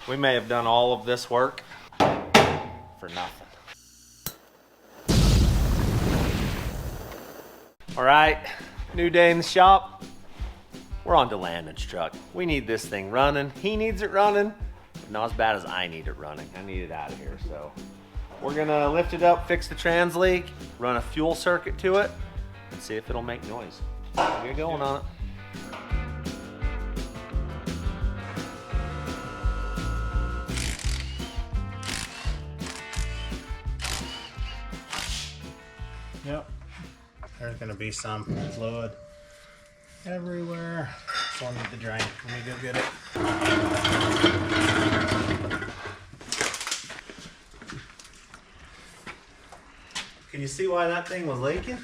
We may have done all of this work for nothing. All right, new day in the shop. We're on to Landon's truck. We need this thing running. He needs it running, but not as bad as I need it running. I need it out of here, so. We're gonna lift it up, fix the trans leak, run a fuel circuit to it, and see if it'll make noise. We'll get going on it. Yep. There's gonna be some fluid everywhere. So I need the drain. Let me go get it. Can you see why that thing was leaking?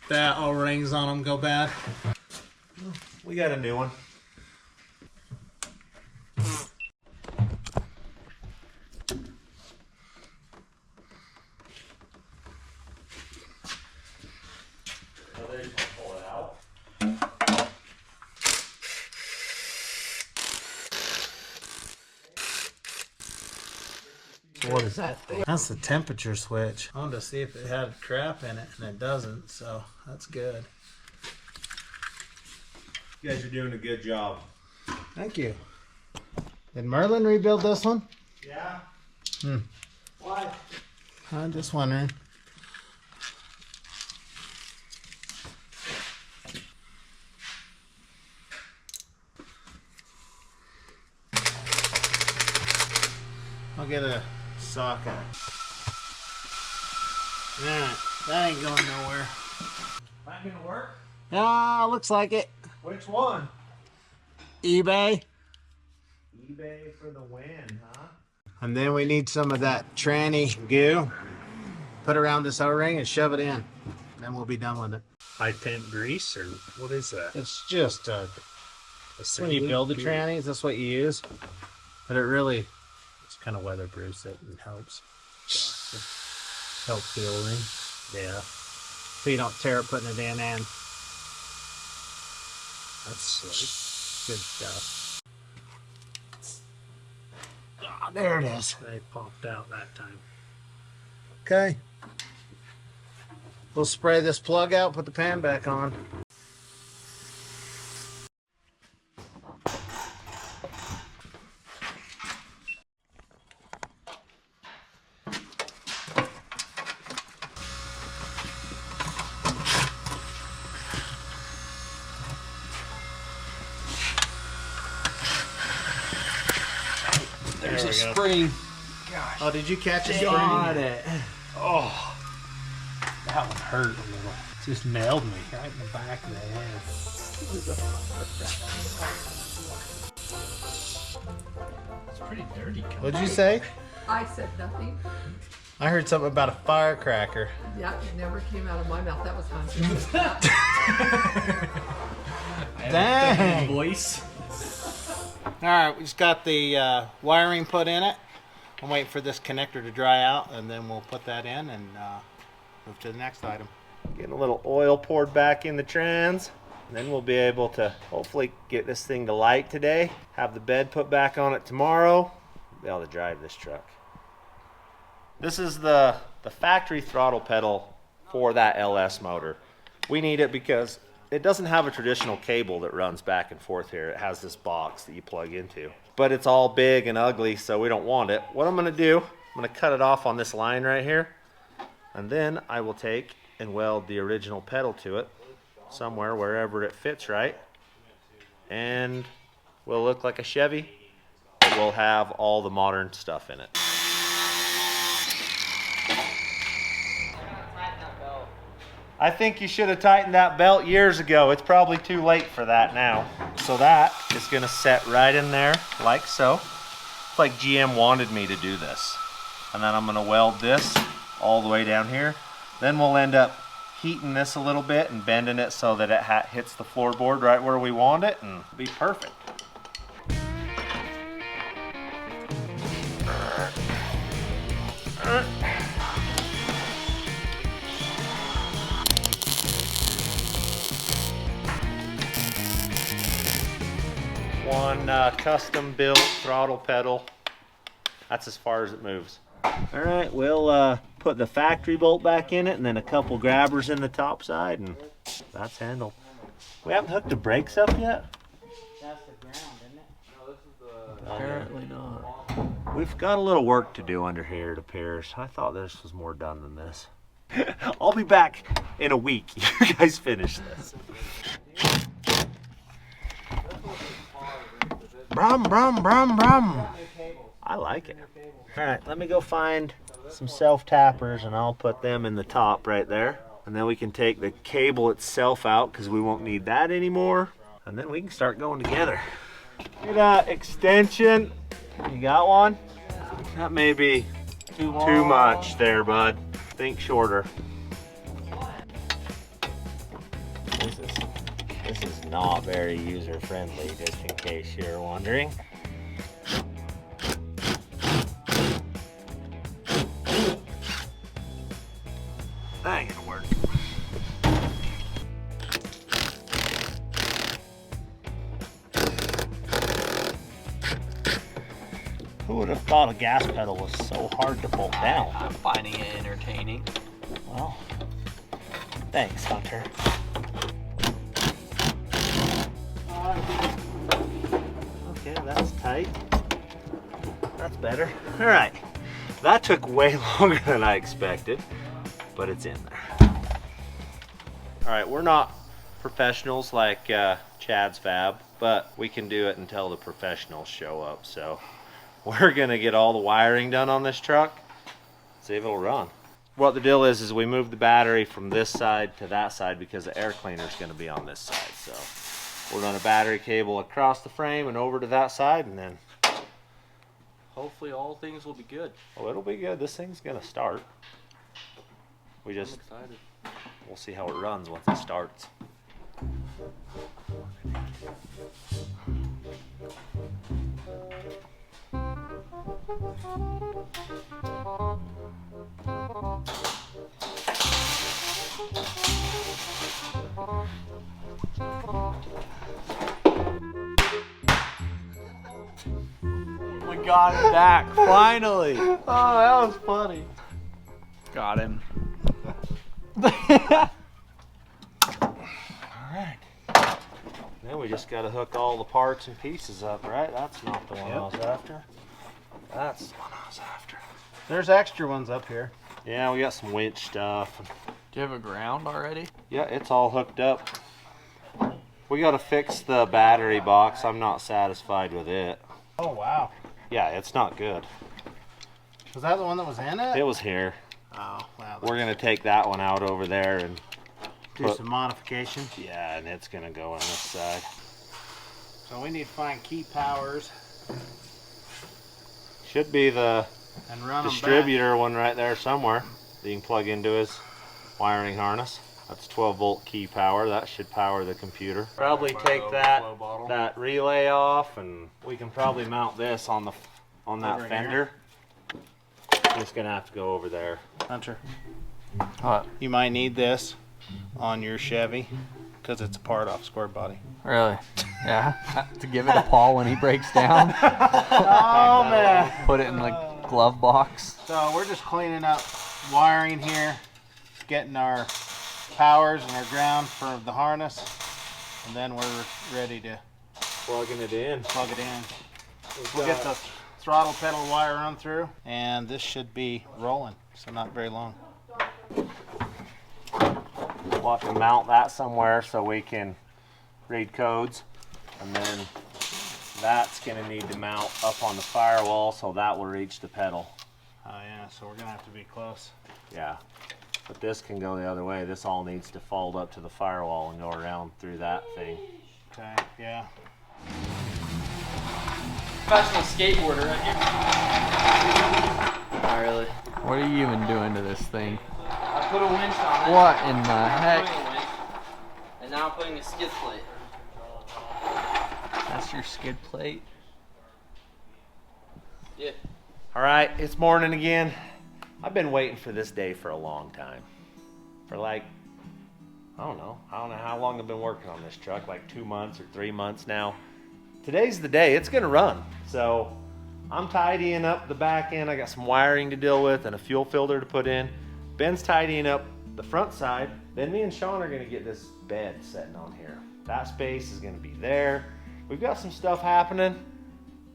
That O-rings on them go bad. We got a new one. What is that thing? That's the temperature switch. I wanted to see if it had crap in it, and it doesn't, so that's good. You guys are doing a good job. Thank you. Did Merlin rebuild this one? Yeah. Why? I'm just wondering. I'll get a socket. Alright, that ain't going nowhere. That gonna work? Ah, looks like it. Which one? eBay. eBay for the win, huh? And then we need some of that tranny goo. Put around this O-ring and shove it in. Then we'll be done with it. High temp grease, or what is that? It's just when you build the trannies, that's what you use. But it really Kind of weatherproofs it and helps. Helps the O-ring. yeah. So you don't tear it putting it in, and That's slick. good stuff. Ah, there it is. They popped out that time. Okay. We'll spray this plug out, put the pan back on. There's a spring. Gosh. Oh, did you catch a spring? Got it. Oh, that one hurt a little. Just nailed me right in the back of the head. It's pretty dirty. What'd you say? I said nothing. I heard something about a firecracker. Yeah, it never came out of my mouth. That was Hunter's. Dang. Voice. All right, we just got the wiring put in it. I'm waiting for this connector to dry out, and then we'll put that in and move to the next item. Getting a little oil poured back in the trans. And then we'll be able to hopefully get this thing to light today. Have the bed put back on it tomorrow. Be able to drive this truck. This is the factory throttle pedal for that LS motor. We need it because it doesn't have a traditional cable that runs back and forth here. It has this box that you plug into. But it's all big and ugly, so we don't want it. What I'm gonna do, I'm gonna cut it off on this line right here. And then I will take and weld the original pedal to it somewhere, wherever it fits right. And will look like a Chevy. It will have all the modern stuff in it. I think you should have tightened that belt years ago. It's probably too late for that now. So that is gonna set right in there like so. It's like GM wanted me to do this. And then I'm gonna weld this all the way down here. Then we'll end up heating this a little bit and bending it so that it hits the floorboard right where we want it, and it'll be perfect. One custom built throttle pedal That's as far as it moves. All right, we'll put the factory bolt back in it and then a couple grabbers in the top side, and that's handled. We haven't hooked the brakes up yet? That's the ground, isn't it? No, this is the... Apparently not. We've got a little work to do under here, it appears. I thought this was more done than this. I'll be back in a week. You guys finish this. Brum, brum, brum, brum. I like it. All right, let me go find some self-tappers and I'll put them in the top right there. And then we can take the cable itself out because we won't need that anymore. And then we can start going together. Get an extension. You got one? That may be too much there, bud. Think shorter. This is not very user-friendly, just in case you're wondering. That ain't gonna work. Who would have thought a gas pedal was so hard to bolt down? I'm finding it entertaining. Well, thanks, Hunter. Okay, that's tight. That's better. All right, that took way longer than I expected, but it's in there. All right, we're not professionals like Chad's Fab, but we can do it until the professionals show up. So we're gonna get all the wiring done on this truck, see if it'll run. What the deal is we move the battery from this side to that side because the air cleaner is gonna be on this side. So we'll run a battery cable across the frame and over to that side, and then Hopefully all things will be good. oh, it'll be good. This thing's gonna start. We I'm just, excited. we'll see how it runs once it starts. We got it back, finally. Oh, that was funny. Got him. Alright. Then we just gotta hook all the parts and pieces up, right? That's not the one I was after. That's the one I was after. There's extra ones up here. Yeah, we got some winch stuff. Do you have a ground already? Yeah, it's all hooked up. We gotta fix the battery box. I'm not satisfied with it. Oh, wow. Yeah, it's not good. Was that the one that was in it? It was here. Oh, wow. We're gonna take that one out over there and do some modifications. yeah, and it's gonna go on this side. So we need to find key powers Should be the and run distributor one right there somewhere that you can plug into his wiring harness. That's 12 volt key power. That should power the computer. Probably take that relay off, and we can probably mount this on that Over fender. Just gonna have to go over there. back. Hunter, What? you might need this on your Chevy because it's a part off squarebody. Really? Yeah. To give it a paw when he breaks down. Oh, man. Put it in the glove box. So we're just cleaning up wiring here, getting our powers and our ground for the harness, and then we're ready to Plugging it in. plug it in. We'll get the throttle pedal wire run through, and this should be rolling, so not very long. We'll have to mount that somewhere so we can read codes, and then that's gonna need to mount up on the firewall so that will reach the pedal. Oh yeah, so we're gonna have to be close. Yeah, but this can go the other way. This all needs to fold up to the firewall and go around through that thing. Okay, yeah. Professional skateboarder right here. Not really. What are you even doing to this thing? I put a winch on it. What in the I'm putting heck? a winch, and now I'm putting a skid plate. That's your skid plate? Yeah. All right, it's morning again. I've been waiting for this day for a long time. For like, I don't know how long I've been working on this truck, like 2 months or 3 months now. Today's the day, it's gonna run. So I'm tidying up the back end. I got some wiring to deal with and a fuel filter to put in. Ben's tidying up the front side. Then me and Sean are gonna get this bed sitting on here. That space is gonna be there. We've got some stuff happening.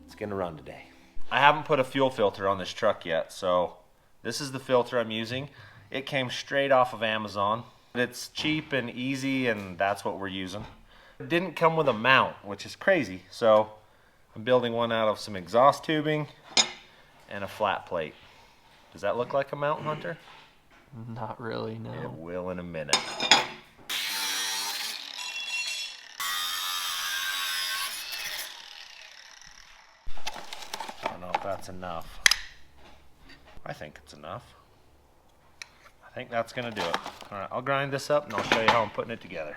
It's gonna run today. I haven't put a fuel filter on this truck yet, so this is the filter I'm using. It came straight off of Amazon. It's cheap and easy, and that's what we're using. It didn't come with a mount, which is crazy, so I'm building one out of some exhaust tubing and a flat plate. Does that look like a mount, Hunter? Not really, no. It will in a minute. I don't know if that's enough. I think it's enough. I think that's gonna do it. All right, I'll grind this up and I'll show you how I'm putting it together.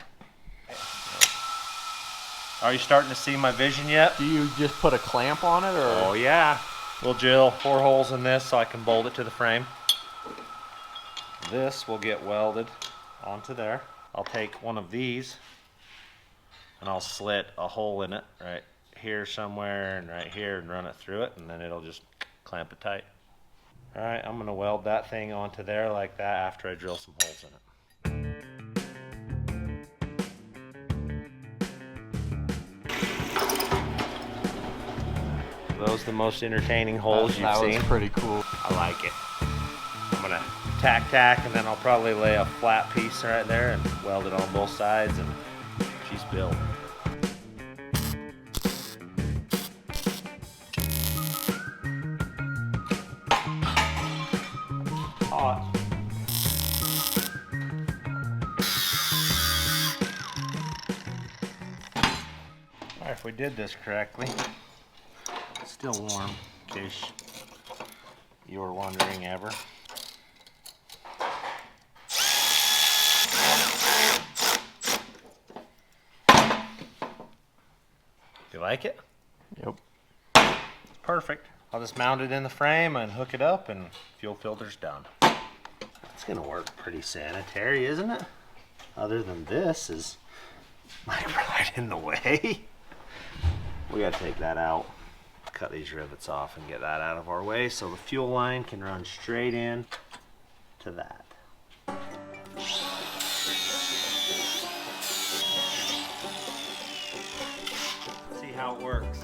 Are you starting to see my vision yet? Do you just put a clamp on it, or? Oh yeah. We'll drill 4 holes in this so I can bolt it to the frame. This will get welded onto there. I'll take one of these and I'll slit a hole in it right here somewhere and right here and run it through it, and then it'll just clamp it tight. All right, I'm gonna weld that thing onto there like that after I drill some holes in it. Those are the most entertaining holes you've seen. That was pretty cool. I like it. I'm gonna tack, and then I'll probably lay a flat piece right there and weld it on both sides, and she's built. Hot. All right, if we did this correctly, it's still warm, in case you were wondering ever. You like it? Yep. Perfect. I'll just mount it in the frame and hook it up, and fuel filter's done. It's gonna work pretty sanitary, isn't it? Other than this is like right in the way. We gotta take that out, cut these rivets off and get that out of our way so the fuel line can run straight in to that. See how it works.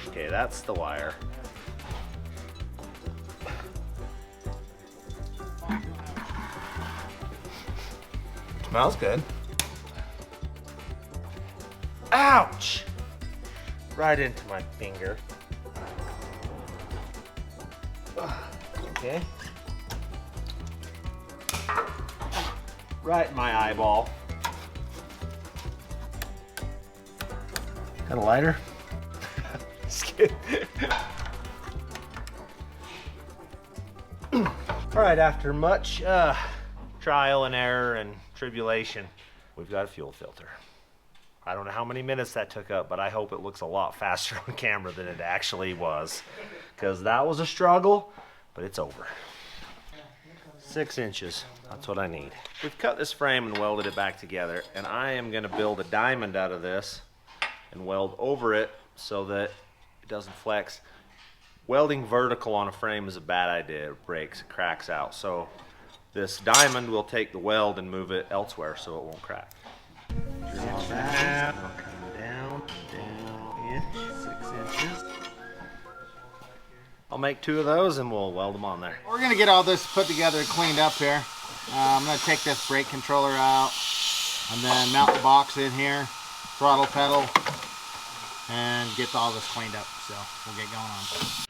Okay, that's the wire. Smells good. Ouch! Right into my finger. Okay. Right in my eyeball. Got a lighter? Just kidding. All right, after much trial and error and tribulation, we've got a fuel filter. I don't know how many minutes that took up, but I hope it looks a lot faster on camera than it actually was, because that was a struggle, but it's over. 6 inches, that's what I need. We've cut this frame and welded it back together, and I am going to build a diamond out of this and weld over it so that it doesn't flex. Welding vertical on a frame is a bad idea. It breaks, it cracks out. So this diamond will take the weld and move it elsewhere so it won't crack. Drill that, I'll come down, inch, 6 inches. I'll make 2 of those and we'll weld them on there. We're gonna get all this put together and cleaned up here. I'm gonna take this brake controller out and then mount the box in here, throttle pedal, and get all this cleaned up. So we'll get going on.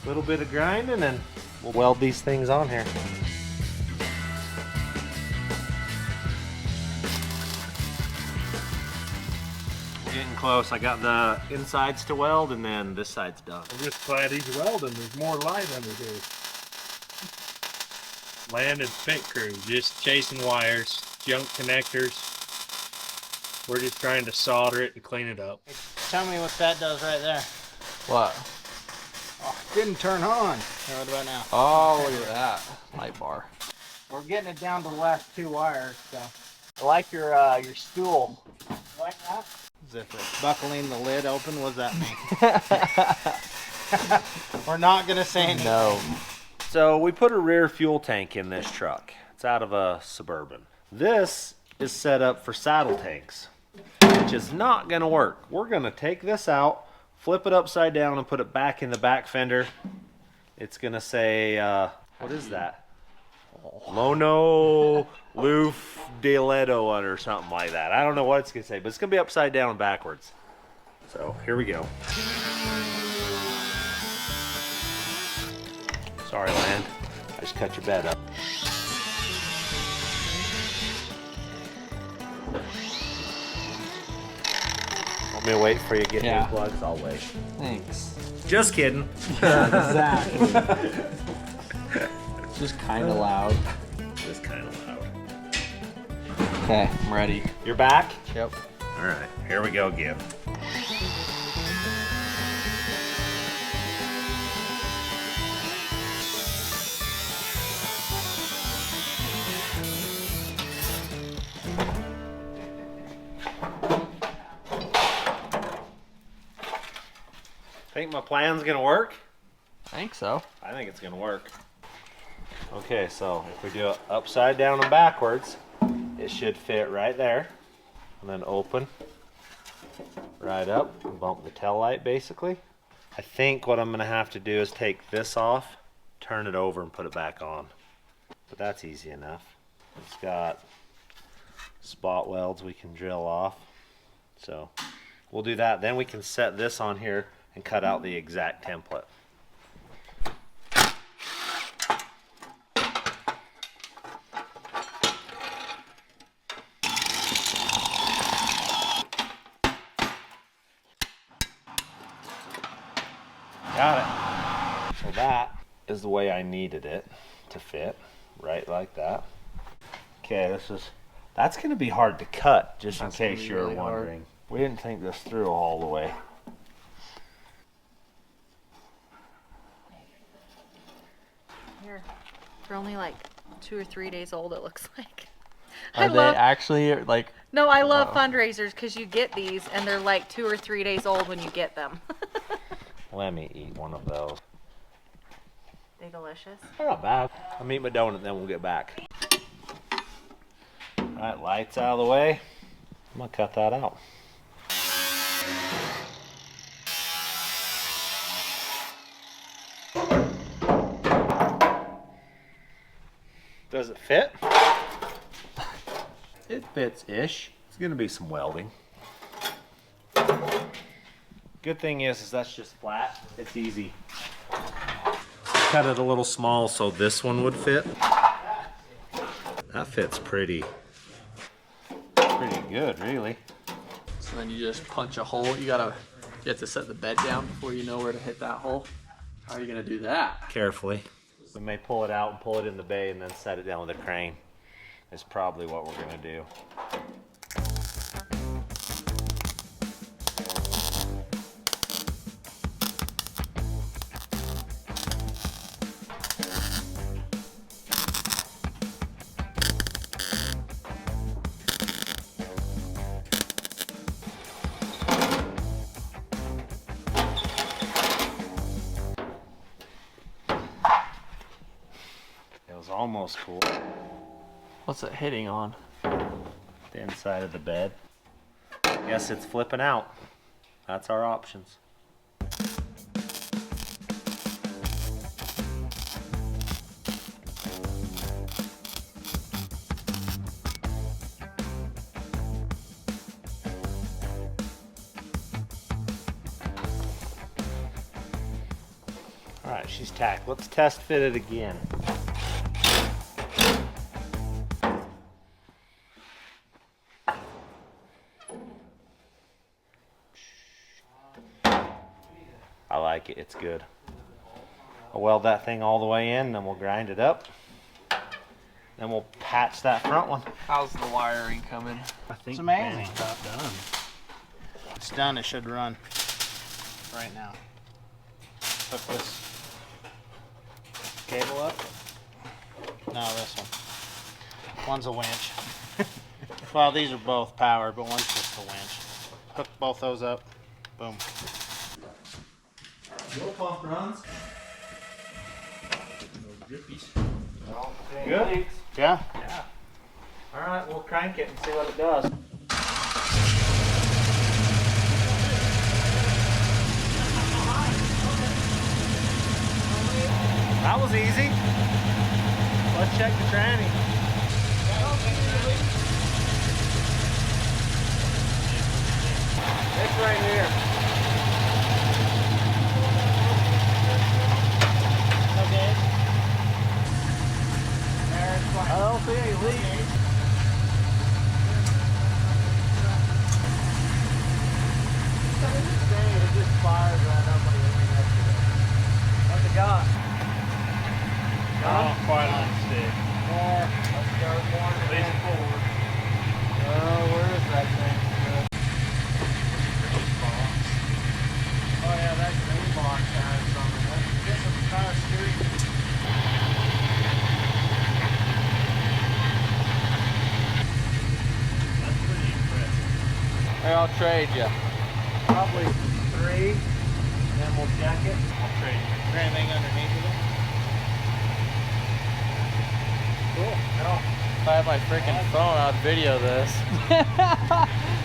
Little bit of grinding and we'll weld these things on here. We're getting close. I got the insides to weld and then this side's done. I'm just glad he's welding. There's more light under here. Landon's pit crew, just chasing wires. junk connectors. We're just trying to solder it and clean it up. Tell me what that does right there. What? Oh, it didn't turn on. What about now? Oh, look at that. Light bar. We're getting it down to the last 2 wires, so. I like your stool. Like that? As if it's buckling the lid open, what does that mean? We're not gonna say anything. No. So we put a rear fuel tank in this truck. It's out of a Suburban. This is set up for saddle tanks, which is not gonna work. We're gonna take this out, flip it upside down, and put it back in the back fender. It's gonna say, what is that? Lono Loof de Ledo or something like that. I don't know what it's gonna say, but it's gonna be upside down and backwards. So here we go. Sorry, Land. I just cut your bed up. Want me to wait for you to get new plugs? I'll wait. Thanks. Just kidding. Exactly. It's just kind of loud. Just kind of loud. Okay, I'm ready. You're back? Yep. All right, here we go again. Think my plan's gonna work? I think so. I think it's gonna work. Okay, so if we do it upside down and backwards, it should fit right there. And then open right up and bump the tail light basically. I think what I'm gonna have to do is take this off, turn it over and put it back on. But that's easy enough. It's got spot welds we can drill off. So we'll do that. Then we can set this on here and cut out the exact template. Got it. So that is the way I needed it to fit, right like that. Okay, that's gonna be hard to cut, just in case you're really hard. wondering. We didn't think this through all the way. They're only like 2 or 3 days old, it looks like. Are they actually like? No, I love fundraisers because you get these and they're like 2 or 3 days old when you get them. Let me eat one of those. They delicious. They're not bad. I'll eat my donut, then we'll get back. All right, lights out of the way. I'm gonna cut that out. Does it fit? It fits-ish. It's gonna be some welding. Good thing is that's just flat. It's easy. Cut it a little small so this one would fit. That fits pretty good, really. So then you just punch a hole. You have to set the bed down before you know where to hit that hole. How are you gonna do that? Carefully. We may pull it out and pull it in the bay and then set it down with a crane. Is probably what we're gonna do. It was almost cool. What's it hitting on? The inside of the bed. Guess it's flipping out. That's our options. All right, she's tacked. Let's test fit it again. I like it, it's good. I'll weld that thing all the way in and then we'll grind it up. Then we'll patch that front one. How's the wiring coming? I think It's amazing. Ben's about done. It's done. It should run right now. Hook this cable up. No, this one. One's a winch. Well, these are both powered, but one's just a winch. Hook both those up. Boom. Fuel pump runs. Drippies. Good? Yeah? Alright, we'll crank it and see what it does. That was easy. Let's check the tranny. It's right here. Okay. I don't see any leaks. It just fires right up when you lean next to it. What's it got? Not quite on stick. More. Let's start more. At least forward. Oh, where is that thing? Oh yeah, that green box has something. Let's get some power steering. That's pretty impressive. Here, I'll trade you. Probably 3. Then we'll check it. I'll trade you. Is there anything underneath of it? Cool. If I had my freaking phone, I'd video this.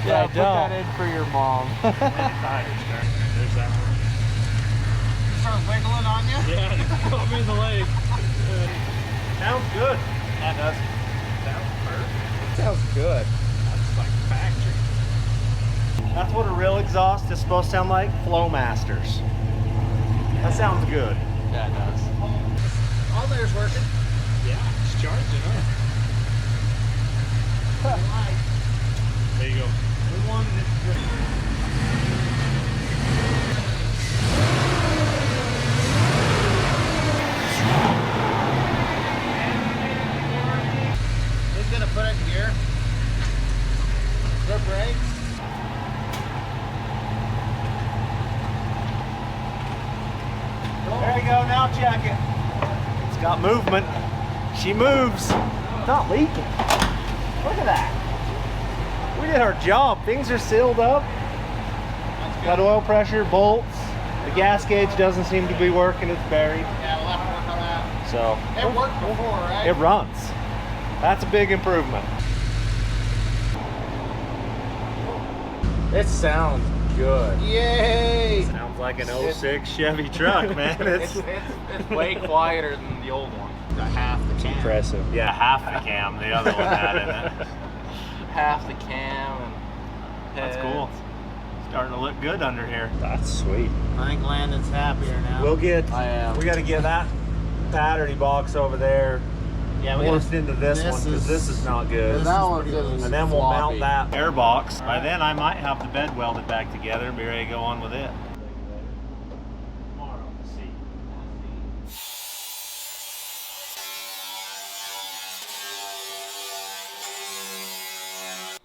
Yeah, put that in for your mom. Tires turn. There's that one. Start wiggling on you? Yeah, it caught me in the leg. Sounds good. That does. Sounds perfect. Sounds good. That's like factory. That's what a real exhaust is supposed to sound like. Flowmasters. That sounds good. Yeah, it does. All there's working. Yeah, it's charging up. There you go. He's gonna put it in gear. The brakes. There you go. Now check it. It's got movement. She moves. Not leaking. Look at that. We did our job. Things are sealed up. Got oil pressure, bolts. The gas gauge doesn't seem to be working. It's buried. Yeah, we'll have to work on that. So It worked before, right? it runs. That's a big improvement. It sounds good. Yay! Sounds like an 06 Chevy truck, man. It's way quieter than the old one. Got half the can. impressive. Yeah, half the cam. The other one had in it. Half the cam and That's heads. cool. Starting to look good under here. That's sweet. I think Landon's happier now. We'll get. I am. We got to get that battery box over there yeah, we forced into this one because this is not good. That one's just And then we'll floppy. mount that air box. By then, I might have the bed welded back together and be ready to go on with it.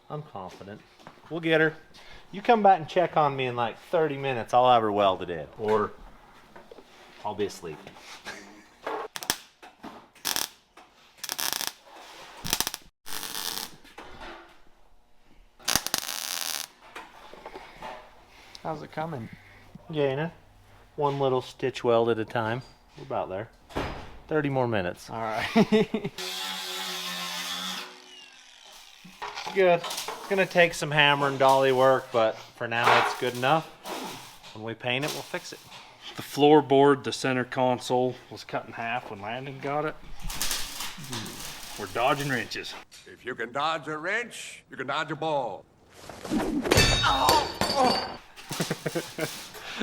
I'm confident. We'll get her. You come back and check on me in like 30 minutes. I'll have her welded in. Or I'll be asleep. How's it coming? Jana, one little stitch weld at a time. We're about there. 30 more minutes. All right. Good. It's gonna take some hammer and dolly work, but for now it's good enough. When we paint it, we'll fix it. The floorboard, the center console, was cut in half when Landon got it. We're dodging wrenches. If you can dodge a wrench, you can dodge a ball.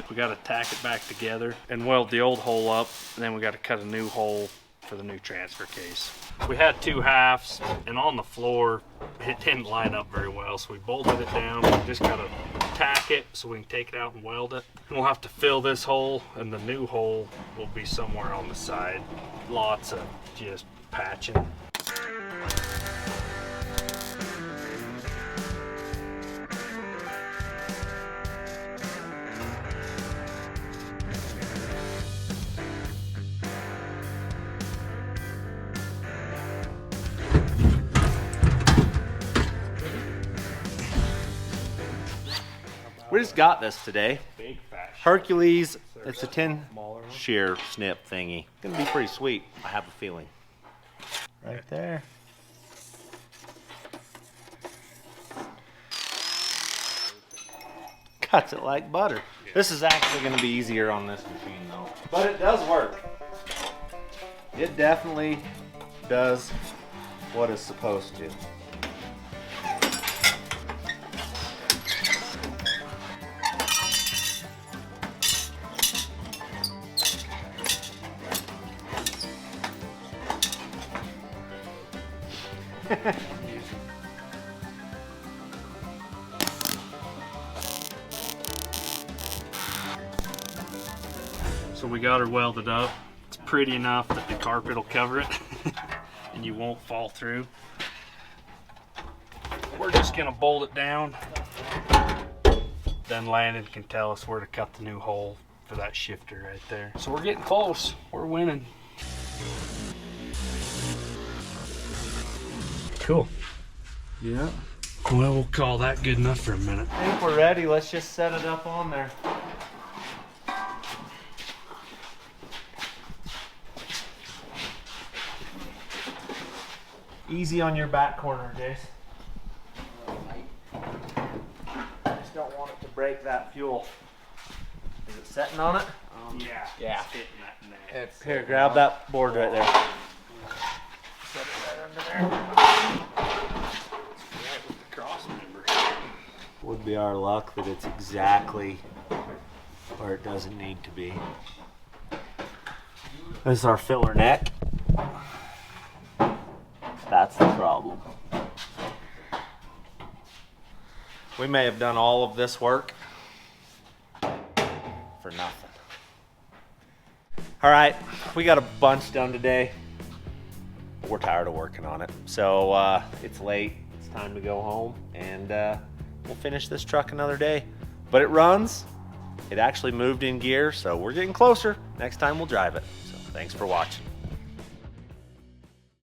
We got to tack it back together and weld the old hole up, and then we got to cut a new hole for the new transfer case. We had two halves, and on the floor it didn't line up very well, so we bolted it down. We just got to tack it so we can take it out and weld it. And we'll have to fill this hole, and the new hole will be somewhere on the side. Lots of just patching. We just got this today. Big fat. Hercules, it's a 10 shear snip thingy. Gonna be pretty sweet, I have a feeling. Right there. Cuts it like butter. This is actually gonna be easier on this machine though. But it does work. It definitely does what it's supposed to. So we got her welded up. It's pretty enough that the carpet will cover it and you won't fall through. We're just gonna bolt it down. Then Landon can tell us where to cut the new hole for that shifter right there. So we're getting close. We're winning. Cool. Yeah. Well, we'll call that good enough for a minute. I think we're ready. Let's just set it up on there. Easy on your back corner, Jace. Just don't want it to break that fuel. Is it setting on it? Yeah. Yeah. It's hitting that neck. Here, grab that board right there. Set it right under there. Right with the cross member. Would be our luck that it's exactly where it doesn't need to be. This is our filler neck. That's the problem. We may have done all of this work for nothing. All right, we got a bunch done today, but we're tired of working on it. So it's late, it's time to go home, and we'll finish this truck another day. But it runs, it actually moved in gear, so we're getting closer. Next time we'll drive it. So thanks for watching.